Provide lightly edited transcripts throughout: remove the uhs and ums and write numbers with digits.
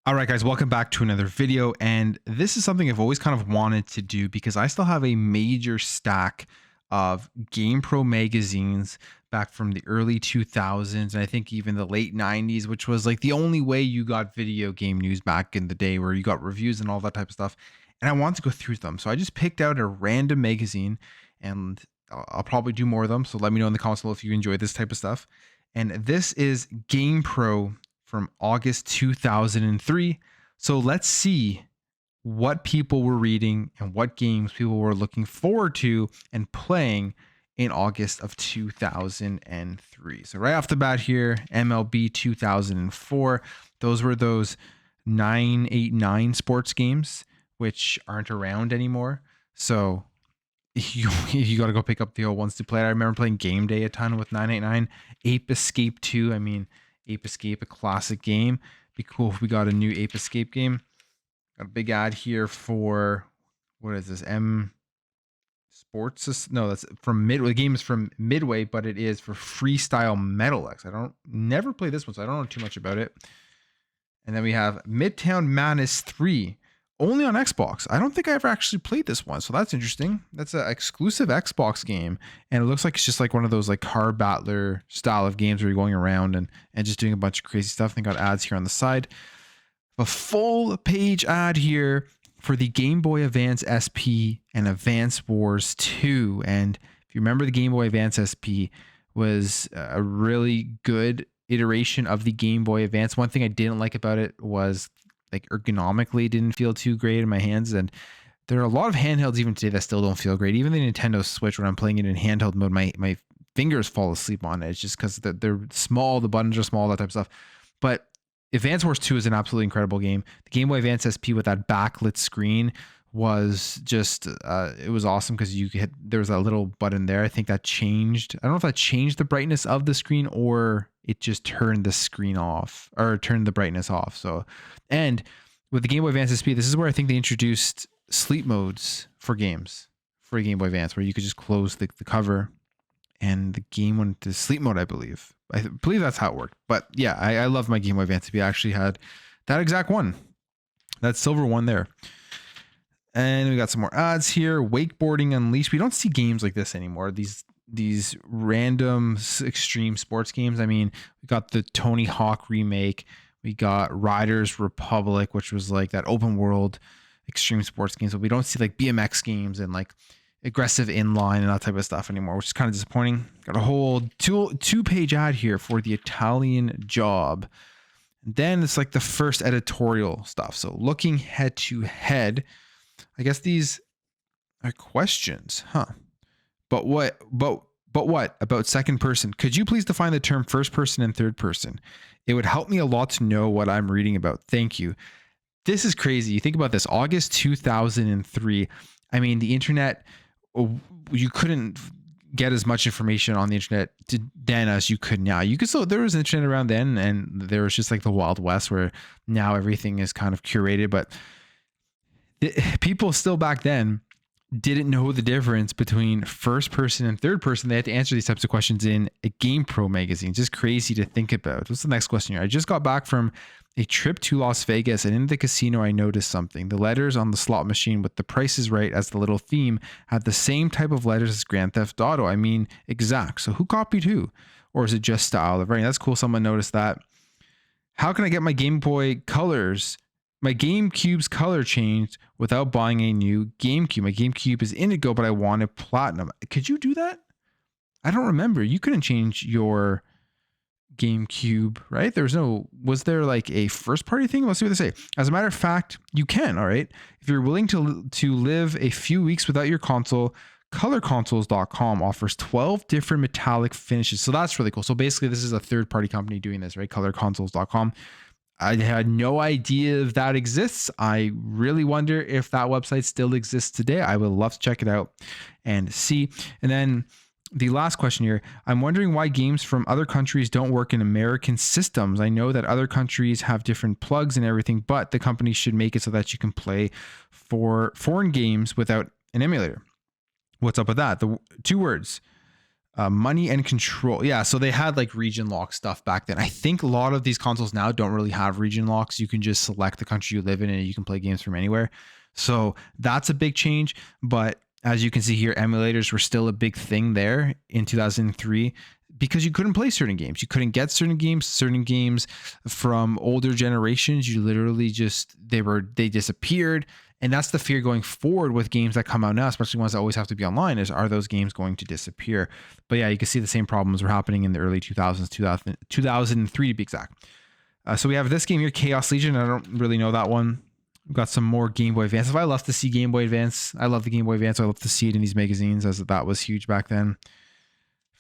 All right, guys, welcome back to another video. And this is something I've always kind of wanted to do because I still have a major stack of GamePro magazines back from the early 2000s. And I think even the late 90s, which was like the only way you got video game news back in the day, where you got reviews and all that type of stuff. And I wanted to go through them. So I just picked out a random magazine, and I'll probably do more of them. So let me know in the comments below if you enjoy this type of stuff. And this is GamePro from August 2003. So let's see what people were reading and what games people were looking forward to and playing in August of 2003. So right off the bat here, MLB 2004. Those were those 989 sports games, which aren't around anymore. So you got to go pick up the old ones to play. I remember playing Game Day a ton with 989. Ape Escape 2. I mean, Ape Escape, a classic game. Be cool if we got a new Ape Escape game. Got a big ad here for, what is this? M Sports? No, that's from Midway. The game is from Midway, but it is for Freestyle Metal X. Never played this one, so I don't know too much about it. And then we have Midtown Madness 3. Only on Xbox. I don't think I ever actually played this one, so that's interesting. That's an exclusive Xbox game, and it looks like it's just like one of those like car battler style of games where you're going around and just doing a bunch of crazy stuff. They got ads here on the side. A full page ad here for the Game Boy Advance SP and Advance Wars 2. And if you remember, the Game Boy Advance SP was a really good iteration of the Game Boy Advance. One thing I didn't like about it was like ergonomically didn't feel too great in my hands, and there are a lot of handhelds even today that still don't feel great. Even the Nintendo Switch, when I'm playing it in handheld mode, my fingers fall asleep on it. It's just because they're small, the buttons are small, that type of stuff. But Advance Wars 2 is an absolutely incredible game. The Game Boy Advance SP with that backlit screen was just it was awesome because there was a little button there. I think that changed. I don't know if that changed the brightness of the screen or it just turned the screen off or turned the brightness off. So, and with the Game Boy Advance SP, this is where I think they introduced sleep modes for games for a Game Boy Advance, where you could just close the cover and the game went into sleep mode. I believe that's how it worked. But yeah, I love my Game Boy Advance SP. I actually had that exact one, that silver one there. And we got some more ads here. Wakeboarding Unleashed. We don't see games like this anymore. These random extreme sports games. I mean, we got the Tony Hawk remake. We got Riders Republic, which was like that open world extreme sports games. But we don't see like BMX games and like aggressive inline and that type of stuff anymore, which is kind of disappointing. Got a whole two-page ad here for the Italian Job. And then it's like the first editorial stuff. So looking head to head, I guess these are questions, huh? But what about second person? Could you please define the term first person and third person? It would help me a lot to know what I'm reading about. Thank you. This is crazy. You think about this, August 2003. I mean, the internet, you couldn't get as much information on the internet then as you could now. There was internet around then, and there was just like the Wild West, where now everything is kind of curated, but people still back then didn't know the difference between first person and third person. They had to answer these types of questions in a GamePro magazine. Just crazy to think about. What's the next question here? I just got back from a trip to Las Vegas, and in the casino I noticed something. The letters on the slot machine with the Price is Right as the little theme had the same type of letters as Grand Theft Auto. I mean, exact. So who copied who? Or is it just style of writing? That's cool. Someone noticed that. How can I get my Game Boy colors, my GameCube's color changed without buying a new GameCube? My GameCube is indigo, but I wanted platinum. Could you do that? I don't remember. You couldn't change your GameCube, right? Was there like a first party thing? Let's see what they say. As a matter of fact, you can, all right? If you're willing to live a few weeks without your console, colorconsoles.com offers 12 different metallic finishes. So that's really cool. So basically this is a third party company doing this, right? Colorconsoles.com. I had no idea if that exists. I really wonder if that website still exists today. I would love to check it out and see. And then the last question here, I'm wondering why games from other countries don't work in American systems. I know that other countries have different plugs and everything, but the company should make it so that you can play for foreign games without an emulator. What's up with that? The two words, Money and Control. Yeah, so they had like region lock stuff back then. I think a lot of these consoles now don't really have region locks. You can just select the country you live in and you can play games from anywhere. So that's a big change. But as you can see here, emulators were still a big thing there in 2003 because you couldn't play certain games. You couldn't get certain games from older generations. You literally just, they disappeared. And that's the fear going forward with games that come out now, especially ones that always have to be online, is are those games going to disappear? But yeah, you can see the same problems were happening in the early 2000s, 2003 to be exact. So we have this game here, Chaos Legion. I don't really know that one. We've got some more Game Boy Advance. If I love to see Game Boy Advance, I love the Game Boy Advance. I love to see it in these magazines as that was huge back then.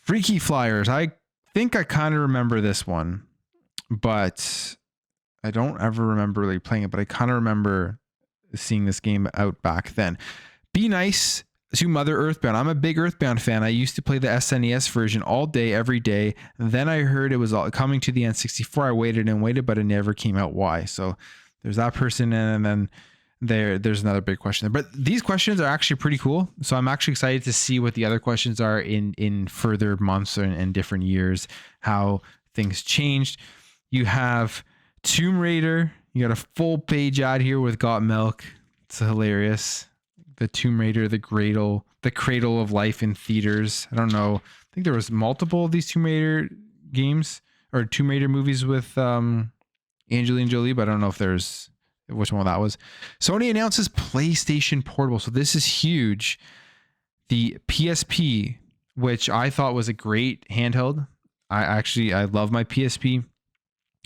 Freaky Flyers. I think I kind of remember this one, but I don't ever remember really playing it, but I kind of remember seeing this game out back then. Be Nice to Mother Earthbound. I'm a big Earthbound fan. I used to play the SNES version all day, every day. Then I heard it was all coming to the N64. I waited and waited, but it never came out. Why? So there's that person, and then there's another big question there. But these questions are actually pretty cool. So I'm actually excited to see what the other questions are in further months and different years, how things changed. You have Tomb Raider. You got a full page ad here with Got Milk. It's hilarious. The Tomb Raider, the cradle of life in theaters. I don't know. I think there was multiple of these Tomb Raider games or Tomb Raider movies with Angelina Jolie, but I don't know if there's which one that was. Sony announces PlayStation Portable. So this is huge. The PSP, which I thought was a great handheld. I love my PSP.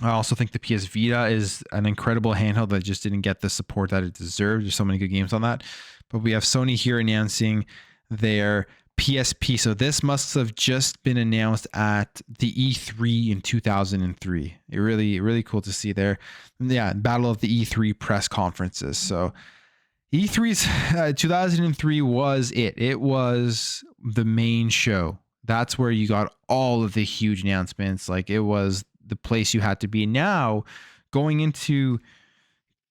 I also think the PS Vita is an incredible handheld that just didn't get the support that it deserved. There's so many good games on that. But we have Sony here announcing their PSP. So this must have just been announced at the E3 in 2003. It really cool to see there. Yeah, Battle of the E3 press conferences. So E3's 2003 was it. It was the main show. That's where you got all of the huge announcements. Like it was the place you had to be. Now going into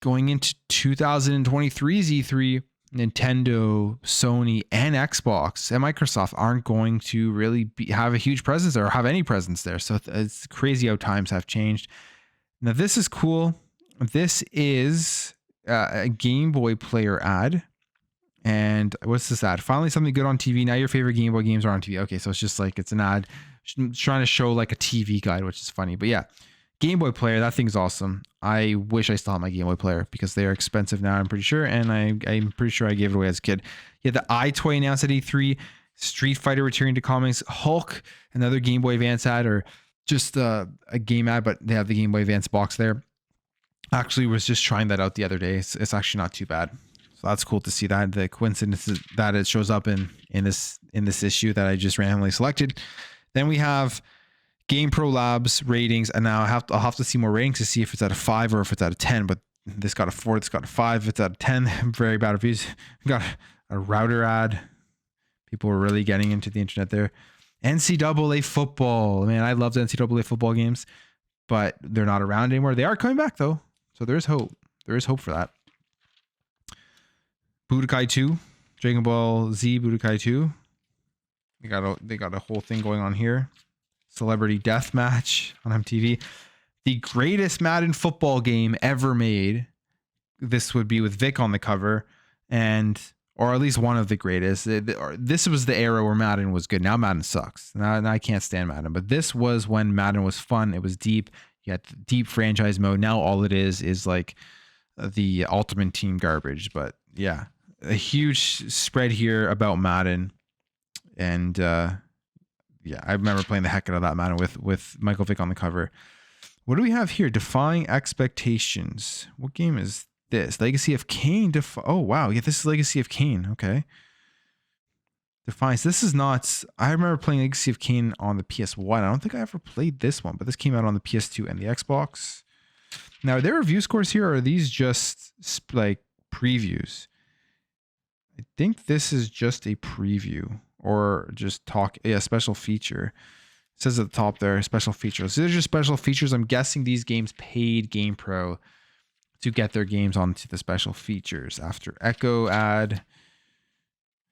2023's E3, Nintendo, Sony, and Xbox and Microsoft aren't going to really have a huge presence there or have any presence there. So it's crazy how times have changed. Now this is cool. This is a Game Boy player ad. And what's this ad? Finally something good on TV. Now your favorite Game Boy games are on TV. Okay, so it's just like it's an ad trying to show like a TV guide, which is funny. But yeah, Game Boy player, that thing's awesome. I wish I still had my Game Boy player because they are expensive now, I'm pretty sure. And I'm pretty sure I gave it away as a kid. Yeah, the iToy announced at E3, Street Fighter returning to comics, Hulk, another Game Boy Advance ad, or just a game ad, but they have the Game Boy Advance box there. Actually was just trying that out the other day. It's actually not too bad. So that's cool to see that. The coincidence is that it shows up in this issue that I just randomly selected. Then we have GamePro Labs ratings, and now I'll have to see more ratings to see if it's at a 5 or if it's at a 10. But this got a 4, this got a 5. It's at a 10. Very bad reviews. We got a router ad. People were really getting into the internet there. NCAA football. Man, I love the NCAA football games, but they're not around anymore. They are coming back though, so there's hope. There is hope for that. Budokai 2, Dragon Ball Z Budokai 2. They got a whole thing going on here. Celebrity Death Match on MTV. The greatest Madden football game ever made. This would be with Vic on the cover, or at least one of the greatest. This was the era where Madden was good. Now Madden sucks. Now I can't stand Madden, but this was when Madden was fun. It was deep. You had deep franchise mode. Now all it is like the Ultimate Team garbage. But yeah, a huge spread here about Madden. And yeah, I remember playing the heck out of that Madden with Michael Vick on the cover. What do we have here? Defying Expectations. What game is this? Legacy of Kain. Oh, wow. Yeah, this is Legacy of Kain. Okay. Defiance. This is not... I remember playing Legacy of Kain on the PS1. I don't think I ever played this one, but this came out on the PS2 and the Xbox. Now, are there review scores here, or are these just like previews? I think this is just a preview. Or just special feature. It says at the top there, special features. So these are just special features. I'm guessing these games paid GamePro to get their games onto the special features. After Echo ad,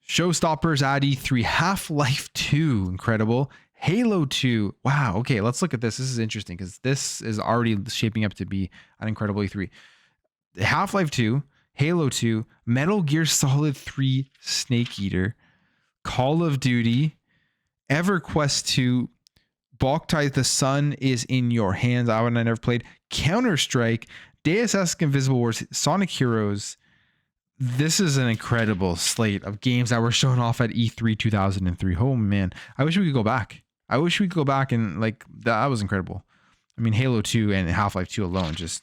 Showstoppers at E3, Half-Life 2, incredible. Halo 2, wow. Okay, let's look at this. This is interesting because this is already shaping up to be an incredible E3. Half-Life 2, Halo 2, Metal Gear Solid 3, Snake Eater, Call of Duty, EverQuest 2, Boktai the Sun is in Your Hands. I never played. Counter-Strike, Deus Ex Invisible Wars, Sonic Heroes. This is an incredible slate of games that were shown off at E3 2003. Oh man, I wish we could go back. I wish we could go back and like that was incredible. I mean, Halo 2 and Half-Life 2 alone, just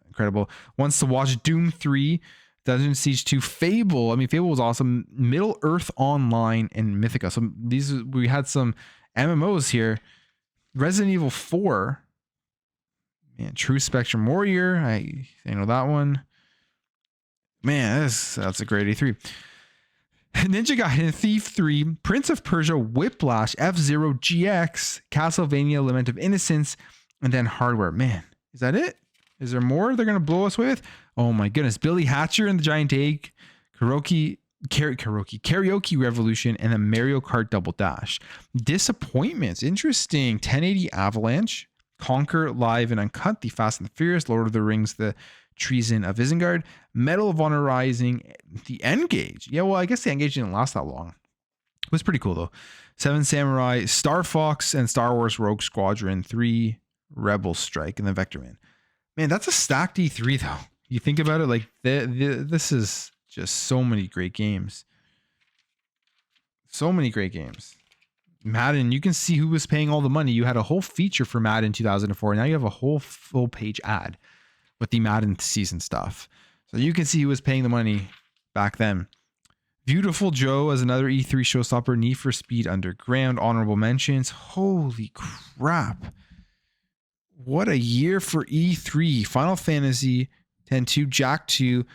incredible. Wants to watch Doom 3, Dungeon Siege 2, Fable. I mean, Fable was awesome. Middle Earth Online and Mythica. So we had some MMOs here. Resident Evil 4. Man, True Spectrum Warrior. I know that one. Man, that's a great E3. Ninja Gaiden, Thief 3, Prince of Persia, Whiplash, F-Zero GX, Castlevania, Lament of Innocence, and then Hardware. Man, is that it? Is there more they're going to blow us with? Oh my goodness. Billy Hatcher and the Giant Egg, Karaoke Revolution, and then Mario Kart Double Dash. Disappointments. Interesting. 1080 Avalanche, Conquer Live and Uncut, The Fast and the Furious, Lord of the Rings, The Treason of Isengard, Medal of Honor Rising, The Engage. Yeah, well, I guess The Engage didn't last that long. It was pretty cool though. Seven Samurai, Star Fox, and Star Wars Rogue Squadron 3, Rebel Strike, and then Vector Man. Man, that's a stacked E3 though. You think about it, like this is just so many great games. So many great games. Madden, you can see who was paying all the money. You had a whole feature for Madden 2004. Now you have a whole full page ad with the Madden season stuff. So you can see who was paying the money back then. Beautiful Joe as another E3 showstopper. Need for Speed Underground. Honorable mentions. Holy crap. What a year for E3. Final Fantasy X-2, Jack 2,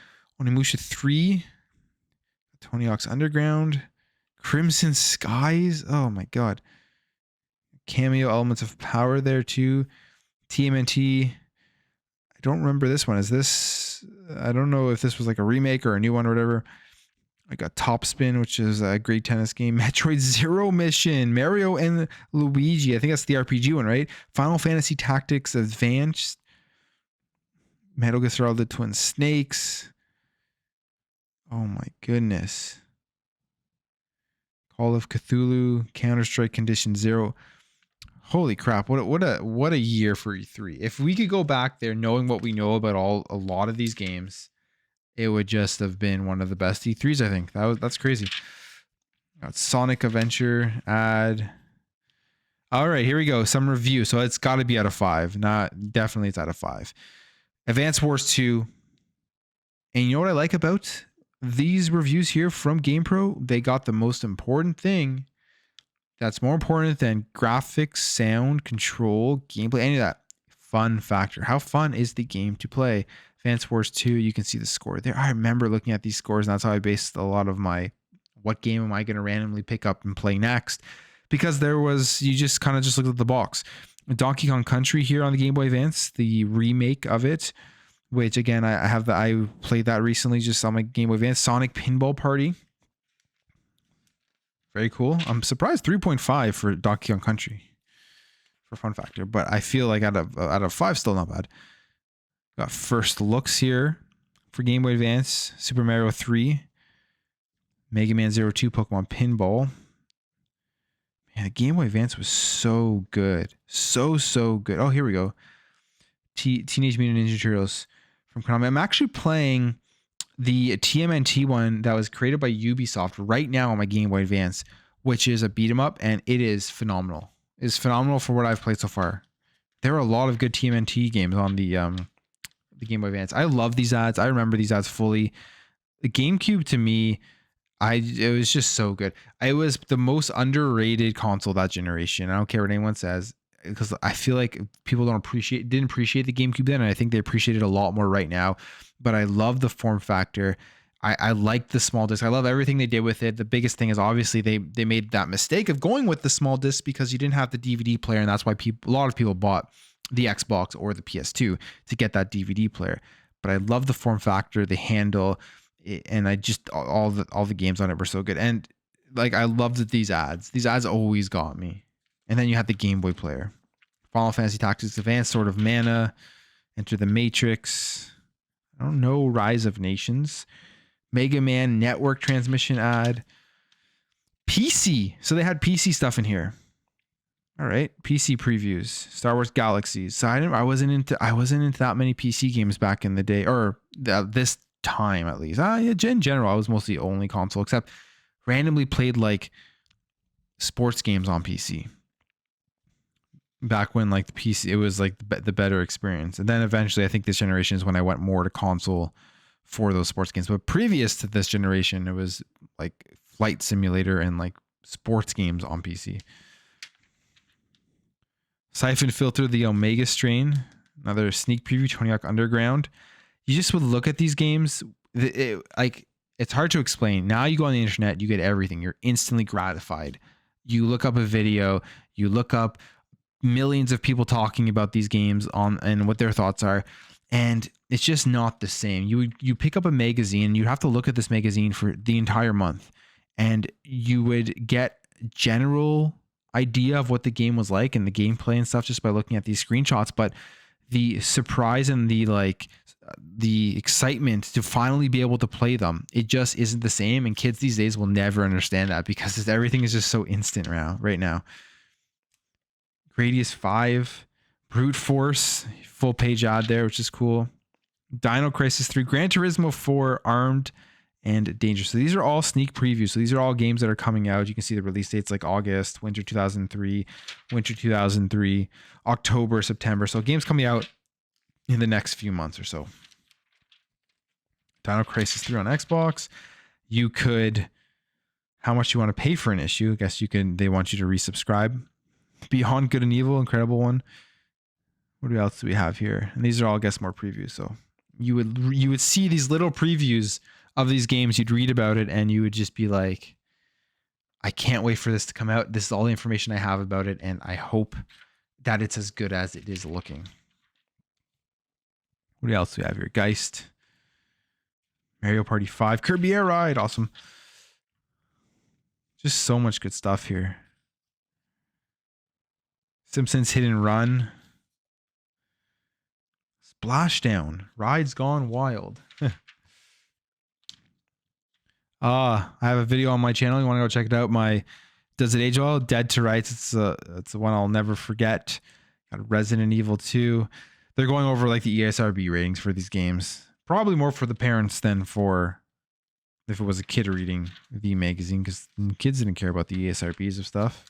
Onimusha 3, Tony Hawk's Underground, Crimson Skies. Oh my god. Cameo Elements of Power there too. TMNT. I don't remember this one. Is this... I don't know if this was like a remake or a new one or whatever. I got Top Spin, which is a great tennis game. Metroid Zero Mission, Mario and Luigi. I think that's the RPG one, right? Final Fantasy Tactics Advanced, Metal Gear Solid Twin Snakes. Oh my goodness. Call of Cthulhu, Counter-Strike Condition Zero. Holy crap! What a year for E3. If we could go back there, knowing what we know about a lot of these games, it would just have been one of the best E3s, I think. That's crazy. Got Sonic Adventure ad. All right, here we go. Some review. So it's got to be out of 5. Definitely it's out of 5. Advance Wars 2. And you know what I like about these reviews here from GamePro? They got the most important thing that's more important than graphics, sound, control, gameplay, any of that. Fun factor. How fun is the game to play? Advance Wars 2, you can see the score there. I remember looking at these scores, and that's how I based a lot of my what game am I going to randomly pick up and play next, because you just kind of just looked at the box. Donkey Kong Country here on the Game Boy Advance, the remake of it, which again I played that recently just on my Game Boy Advance. Sonic Pinball Party, very cool. I'm surprised 3.5 for Donkey Kong Country for fun factor, but I feel like out of 5 still not bad. Got First Looks here for Game Boy Advance, Super Mario 3, Mega Man 02, Pokemon Pinball. Man, the Game Boy Advance was so good. So good. Oh, here we go. Teenage Mutant Ninja Turtles from Konami. I'm actually playing the TMNT one that was created by Ubisoft right now on my Game Boy Advance, which is a beat 'em up, and it is phenomenal. It's phenomenal for what I've played so far. There are a lot of good TMNT games on the Game Boy Advance. I love these ads. I remember these ads fully. The GameCube to me, it was just so good. It was the most underrated console that generation. I don't care what anyone says, because I feel like people didn't appreciate the GameCube then, and I think they appreciate it a lot more right now. But I love the form factor. I like the small disc. I love everything they did with it. The biggest thing is obviously they made that mistake of going with the small disc because you didn't have the DVD player, and that's why a lot of people bought the Xbox or the PS2 to get that DVD player. But I love the form factor, the handle. and I just all the games on it were so good. And like I loved these ads. These ads always got me. And then you had the Game Boy player, Final Fantasy Tactics Advance, Sword of Mana, Enter the Matrix. I don't know, Rise of Nations, Mega Man Network Transmission ad, PC. So they had PC stuff in here. All right, PC previews, Star Wars Galaxies. So I wasn't into that many PC games back in the day, or this time at least. Yeah, in general, I was mostly only console, except randomly played like sports games on PC. Back when like the PC, it was like the better experience. And then eventually, I think this generation is when I went more to console for those sports games. But previous to this generation, it was like Flight Simulator and like sports games on PC. Siphon Filter, the Omega Strain, another sneak preview, Tony Hawk Underground. You just would look at these games, it's hard to explain. Now you go on the internet, you get everything. You're instantly gratified. You look up a video, you look up millions of people talking about these games and what their thoughts are, and it's just not the same. You pick up a magazine, you'd have to look at this magazine for the entire month, and you would get general idea of what the game was like and the gameplay and stuff just by looking at these screenshots. But the surprise and the excitement to finally be able to play them, it just isn't the same. And kids these days will never understand that because everything is just so instant right now. Gradius 5, Brute Force, full page ad there, which is cool. Dino Crisis 3, Gran Turismo 4, Armed and Dangerous. So these are all sneak previews. So these are all games that are coming out. You can see the release dates like August, winter 2003, winter 2003, October, September. So games coming out in the next few months or so. Dino Crisis 3 on Xbox. You could, how much you want to pay for an issue. I guess they want you to resubscribe. Beyond Good and Evil, incredible one. What else do we have here? And these are all, I guess, more previews. So you would see these little previews of these games. You'd read about it and you would just be like, I can't wait for this to come out. This is all the information I have about it, and I hope that it's as good as it is looking. What else do we have here? Geist, Mario Party 5, Kirby Air Ride, awesome. Just so much good stuff here. Simpsons Hit and Run, Splashdown, Rides Gone Wild. I have a video on my channel. You want to go check it out? My Does It Age Well? Dead to Rights. It's the one I'll never forget. Got Resident Evil 2. They're going over like the ESRB ratings for these games. Probably more for the parents than for if it was a kid reading the magazine, because kids didn't care about the ESRBs of stuff.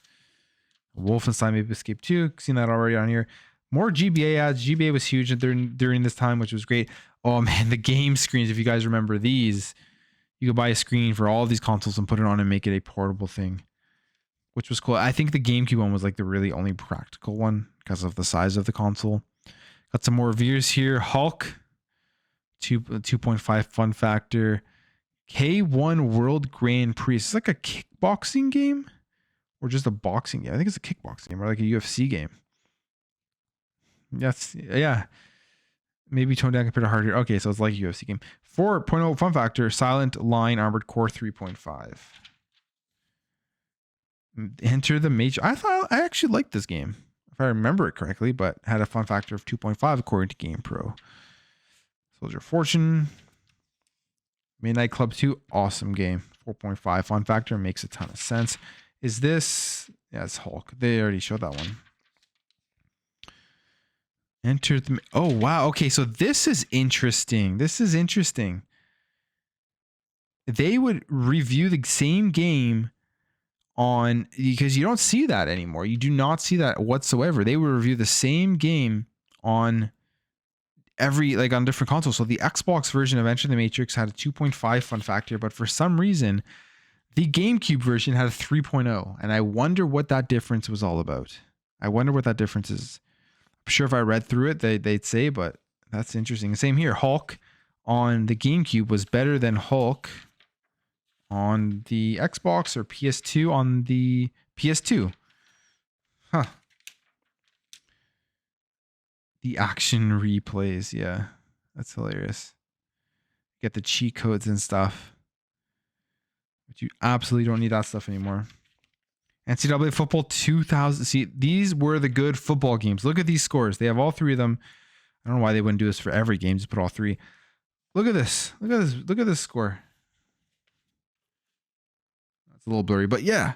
Wolfenstein Maybe Escape 2. Seen that already on here. More GBA ads. GBA was huge during this time, which was great. Oh man, the game screens. If you guys remember these, you could buy a screen for all of these consoles and put it on and make it a portable thing, which was cool. I think the GameCube one was like the really only practical one because of the size of the console. Got some more reviews here. Hulk, 2.5 fun factor. K1 World Grand Prix. Is this like a kickboxing game or just a boxing game? I think it's a kickboxing game or like a UFC game. Yes, yeah. Maybe toned down compared to harder. Okay, so it's like a UFC game. 4.0 fun factor. Silent Line Armored Core 3.5. Enter the Matrix. I actually liked this game, if I remember it correctly, but had a fun factor of 2.5 according to GamePro. Soldier of Fortune. Midnight Club 2. Awesome game. 4.5 fun factor. Makes a ton of sense. Is this... Yeah, it's Hulk. They already showed that one. Enter the... Oh, wow. Okay, so this is interesting. They would review the same game on... Because you don't see that anymore. You do not see that whatsoever. They would review the same game on on different consoles. So the Xbox version of Enter the Matrix had a 2.5 fun factor, but for some reason, the GameCube version had a 3.0. And I wonder what that difference was all about. I wonder what that difference is. I'm sure if I read through it, they'd say, but that's interesting. Same here. Hulk on the GameCube was better than Hulk on the Xbox or PS2 on the PS2. Huh. The action replays. Yeah, that's hilarious. Get the cheat codes and stuff. But you absolutely don't need that stuff anymore. NCAA football 2000. See, these were the good football games. Look at these scores. They have all three of them. I don't know why they wouldn't do this for every game. Just put all three. Look at this. Look at this. Look at this score. That's a little blurry, but yeah.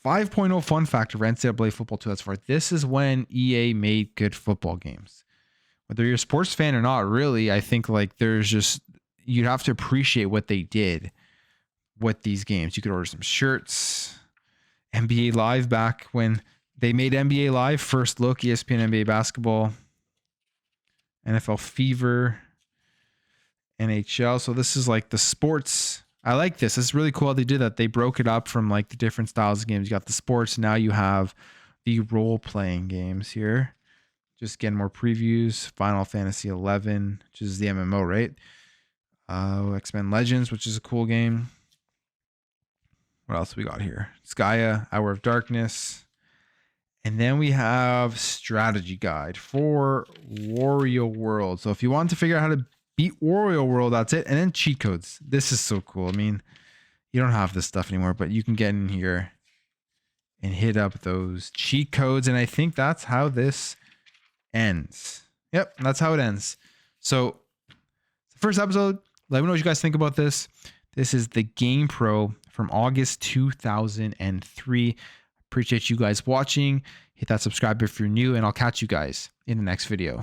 5.0 fun factor for NCAA football 2004. This is when EA made good football games. Whether you're a sports fan or not, really, I think like there's just, you'd have to appreciate what they did with these games. You could order some shirts. NBA Live back when they made NBA Live, first look, ESPN NBA basketball, NFL Fever, NHL. So this is like the sports. I like this. It's really cool how they did that. They broke it up from like the different styles of games. You got the sports. Now you have the role-playing games here. Just getting more previews. Final Fantasy 11, which is the MMO, right? X-Men Legends, which is a cool game. What else we got here? Skya, Hour of Darkness. And then we have Strategy Guide for Wario World. So if you want to figure out how to beat Wario World, that's it. And then cheat codes. This is so cool. I mean, you don't have this stuff anymore, but you can get in here and hit up those cheat codes. And I think that's how this ends. Yep, that's how it ends. So the first episode, let me know what you guys think about this. This is the GamePro from August 2003. Appreciate you guys watching. Hit that subscribe if you're new, and I'll catch you guys in the next video.